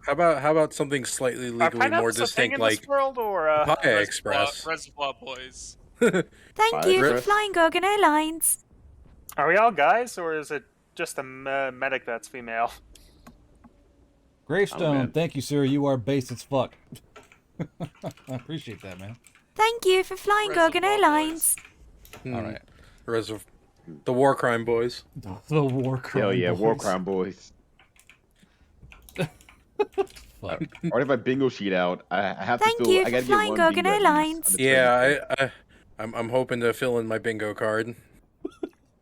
How about something slightly Are legally more pineapples a thing distinct, in like this world, or Pie Express? Reservoir Boys. Thank Fire you for Express. flying Gorgon Airlines. are we all guys, or is it just a medic that's female? Gravestone, man. thank you, sir. You are based as fuck. I appreciate that, man. Thank you for flying Gorgon Reservoir Airlines. All right. The Warcrime boys. The Warcrime. Hell yeah, boys. Warcrime boys. Fuck. I already have my bingo sheet out. I have Thank to fill. you I for gotta flying get one Gorgon bingo at least Airlines. on the Yeah, I'm hoping to fill in my bingo card.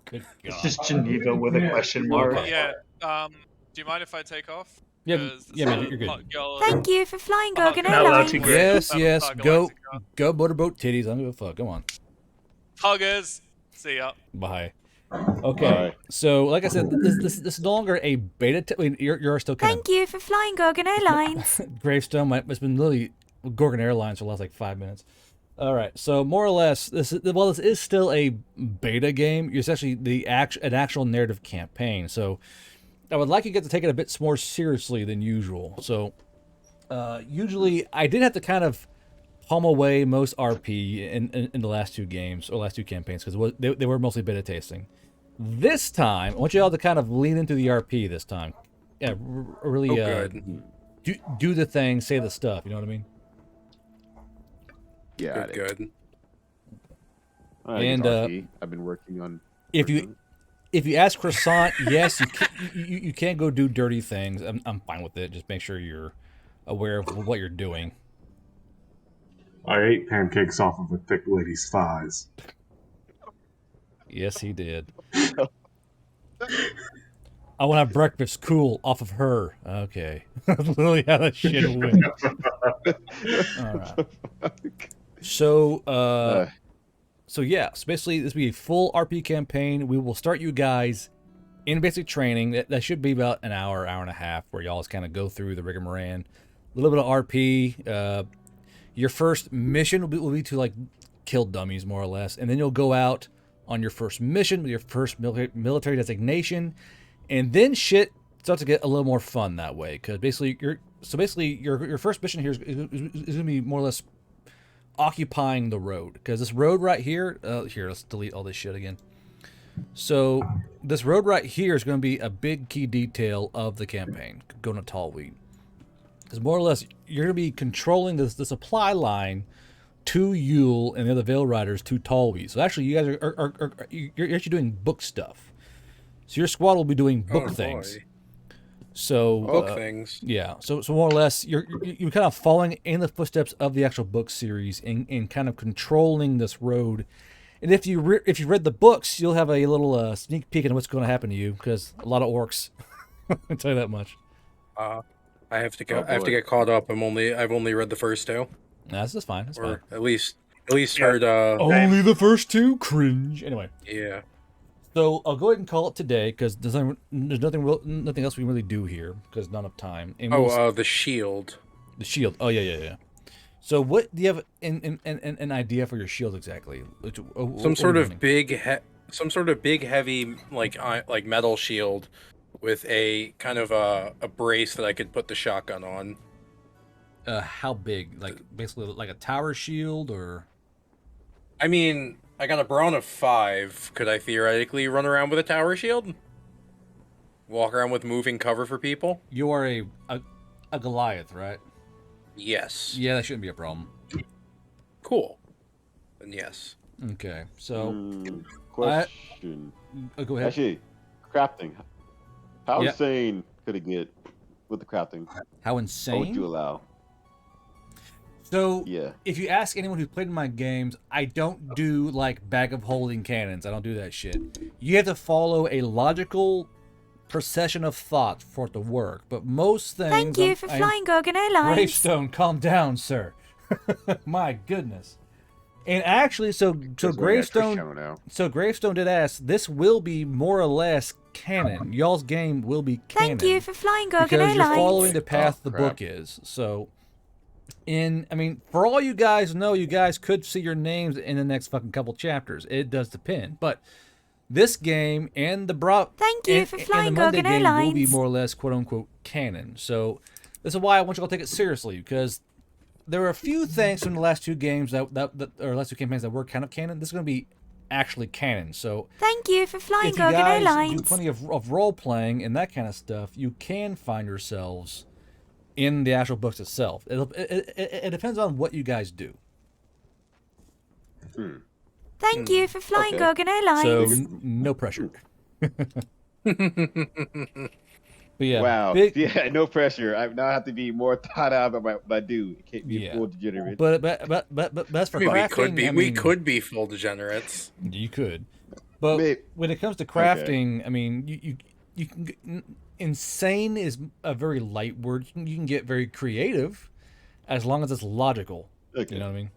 Good It's God. just Geneva with a question mark. Okay. Yeah. Do you mind if I take off? Yeah, 'Cause yeah, this man, is you're good. y'all- Thank you for flying Gorgon Not allowed to, Airlines. Gray. Yes, yes. Go, Galactica. go motorboat titties. I don't give a fuck. Come on. Huggers. See ya. Bye. Okay. Alright. So, like I said, this is no longer a beta. I mean, you're still kind Thank you for flying Gorgon Airlines. of Gravestone. It's been literally Gorgon Airlines for the last like 5 minutes. All right. So more or less, this is still a beta game. It's actually an actual narrative campaign. So I would like you guys to take it a bit more seriously than usual. So usually I did have to kind of palm away most RP in the last two games or last two campaigns because they were mostly beta tasting. This time, I want you all to kind of lean into the RP this time. Yeah, really Good. do the thing, say the stuff. You know what I mean? Yeah. Good. And, I've been working on. If you ask Croissant, yes, you can't go do dirty things. I'm fine with it. Just make sure you're aware of what you're doing. I ate pancakes off of a thick lady's thighs. Yes, he did. I want to have breakfast cool off of her. Okay. That's literally how that shit went. All right. So, yeah. So basically, this will be a full RP campaign. We will start you guys in basic training. That should be about an hour and a half, where y'all just kind of go through the rigmarole. A little bit of RP. Your first mission will be to like kill dummies, more or less, and then you'll go out on your first mission with your first military designation, and then shit starts to get a little more fun that way. Because basically, your first mission here is going to be more or less occupying the road. Because this road right here, let's delete all this shit again. So this road right here is going to be a big key detail of the campaign, going to Tallweed. Because more or less, you're going to be controlling the supply line to Yule and the other Veil Riders to Tallweed. So actually, you guys you're actually doing book stuff. So your squad will be doing book things. Boy. So Book things. Yeah. So more or less, you're kind of following in the footsteps of the actual book series and kind of controlling this road. And if you read the books, you'll have a little sneak peek into what's going to happen to you, because a lot of orcs. I'll tell you that much. I have to get caught up. I've only read the first two, Nah, this is fine. That's fine. or at least heard. Only the first two? Cringe. Anyway. Yeah. So I'll go ahead and call it today, because there's nothing else we can really do here, because not enough time. And The shield. the shield. Oh yeah. So what do you have an idea for your shield exactly? Some sort of big heavy like metal shield with a kind of a brace that I could put the shotgun on. How big? Like basically like a tower shield, or? I mean, I got a brawn of 5. Could I theoretically run around with a tower shield? Walk around with moving cover for people? You are a Goliath, right? Yes. Yeah, that shouldn't be a problem. Cool. Then yes. Okay, so Question. go ahead. Actually, crafting. How Yeah. insane could it get with the crafting? How What would insane? you allow? So Yeah. if you ask anyone who's played in my games, I don't do like bag of holding cannons. I don't do that shit. You have to follow a logical procession of thought for it to work. But most things. Thank you for flying Gorgon Airlines. Gravestone, calm down, sir. My goodness. And actually, so Gravestone did ask, this will be more or less canon. Y'all's game will be canon. Thank you for flying Gorgon because Airlines. you're following the path the book is. So, for all you guys know, you guys could see your names in the next fucking couple chapters. It does depend, but this game and the Thank you for flying and the Monday Gorgon game Airlines. will be more or less quote unquote canon. So, this is why I want you all to take it seriously, because there were a few things from the last two games or last two campaigns that were kind of canon. This is going to be actually canon. So thank you for flying if you Gorgon guys Airlines. do plenty of role playing and that kind of stuff, you can find yourselves in the actual books itself. It depends on what you guys do. Thank you for flying Gorgon Airlines. So no pressure. But yeah, wow. No pressure. I now have to be more thought out about what I do. It can't be a full degenerate. But that's for crafting. We could be full degenerates. You could. But when it comes to crafting, you can insane is a very light word. You can get very creative as long as it's logical. Okay. You know what I mean?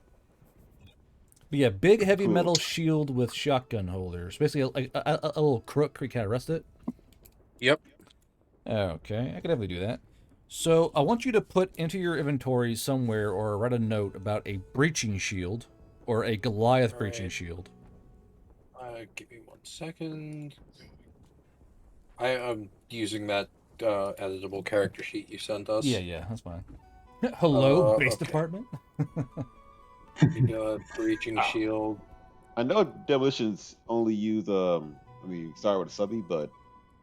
But yeah, big heavy metal shield with shotgun holders. Basically a little crook where you kind of rest it. Yep. Okay, I could definitely do that. So I want you to put into your inventory somewhere or write a note about a breaching shield or a Goliath breaching shield. Give me 1 second. I am using that editable character sheet you sent us. Yeah, that's fine. Hello, base department. You got breaching shield. I know demolitions only use start with a subby, but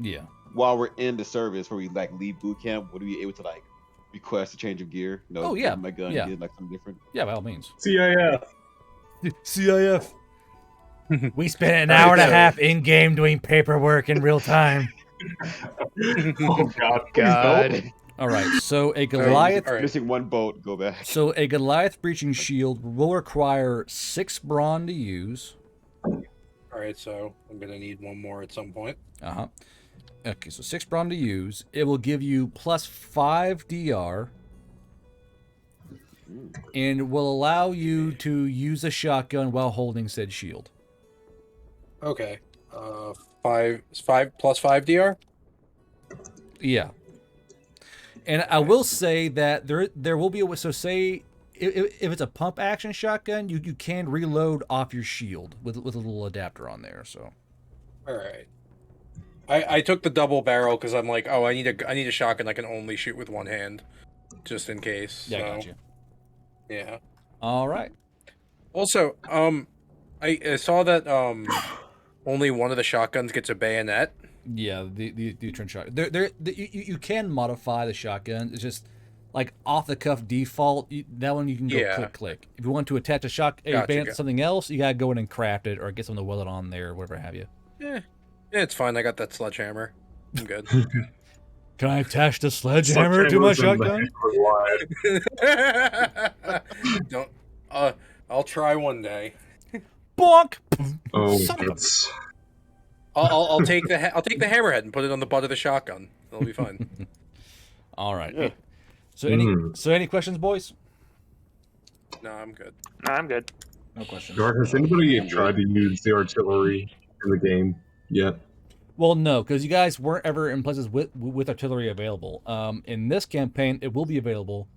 yeah. While we're in the service, where we leave boot camp, would we be able to request a change of gear? No, my gun is something different. Yeah, by all means. CIF. We spent an hour and a half in game doing paperwork in real time. Oh God. All right, so a Goliath. Missing one boat. Go back. So a Goliath breaching shield will require 6 brawn to use. All right, so I'm gonna need one more at some point. Okay, so 6 brawn to use. It will give you plus 5 DR. And will allow you to use a shotgun while holding said shield. Okay. 5 plus 5 DR? Yeah. And I will say that there will be a way. So say if it's a pump action shotgun, you can reload off your shield with a little adapter on there. So. All right. I took the double barrel because I'm like, I need a shotgun I can only shoot with one hand, just in case. Yeah, I got you. Yeah. All right. Also, I saw that only one of the shotguns gets a bayonet. Yeah, the trench shot. You can modify the shotgun. It's just like off the cuff default. That one you can go click. If you want to attach a bayonet to something else, you gotta go in and craft it or get something to weld it on there, or whatever have you. Yeah, it's fine. I got that sledgehammer. I'm good. Can I attach the sledgehammer to my shotgun? Don't. I'll try one day. Bonk. Oh, I'll take the hammerhead and put it on the butt of the shotgun. It'll be fine. All right. Yeah. So any questions, boys? No, I'm good. No questions. Has anybody tried to use the artillery in the game yet? Well, no, because you guys weren't ever in places with artillery available. In this campaign, it will be available.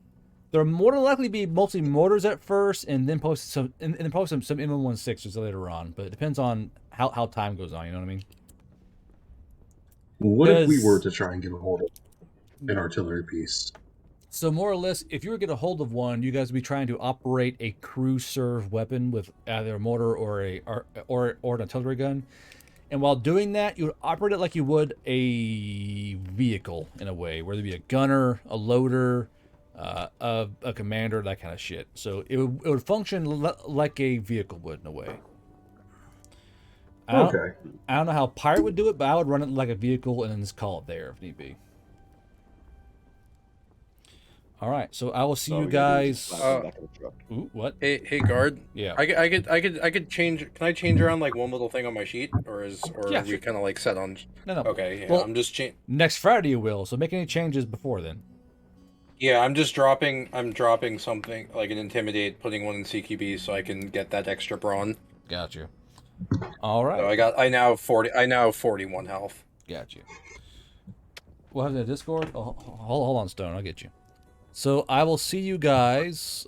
There will more than likely be mostly mortars at first, and then post some M116s later on. But it depends on how time goes on. You know what I mean? What if we were to try and get a hold of an artillery piece? So more or less, if you were to get a hold of one, you guys would be trying to operate a crew serve weapon with either a mortar or an artillery gun. And while doing that, you would operate it like you would a vehicle in a way, whether it be a gunner, a loader, a commander, that kind of shit. So it would function like a vehicle would in a way. I don't know how Pirate would do it, but I would run it like a vehicle and then just call it there if need be. All right, so I will see So you we gotta do guys. just slap it back in the truck. Ooh, what? Hey, guard. Yeah. I could change. Can I change around like one little thing on my sheet, or Yeah, are we sure. kind of like set on? No. Okay, yeah, Well, I'm just next Friday you will. So make any changes before then. Yeah, I'm just dropping. I'm dropping something like an intimidate, putting one in CQB so I can get that extra brawn. Got you. All right. So I now have 40. I now have 41 health. Got you. We'll have the Discord. Oh, hold on, Stone. I'll get you. So I will see you guys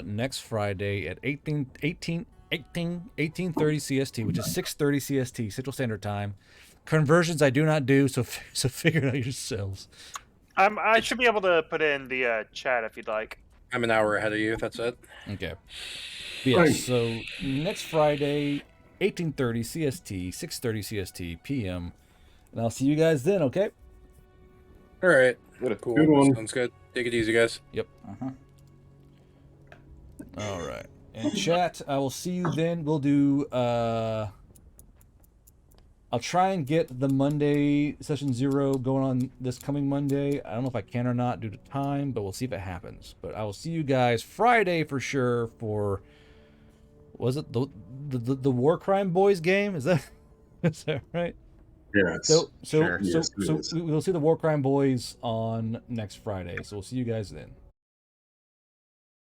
next Friday at 18:30 CST, which is 6:30 CST, Central Standard Time. Conversions I do not do, so figure it out yourselves. I should be able to put it in the chat if you'd like. I'm an hour ahead of you. That's it. Okay. But yeah, so next Friday, 18:30 CST, 6:30 CST PM, and I'll see you guys then. Okay. All right. Cool. Good one. Sounds good. Take it easy, guys. Yep. All right. And chat, I will see you then. We'll do. I'll try and get the Monday session 0 going on this coming Monday. I don't know if I can or not due to time, but we'll see if it happens. But I will see you guys Friday for sure for. Was it the Warcrime Boys game? Is that right? Yeah. So we'll see the Warcrime Boys on next Friday. So we'll see you guys then.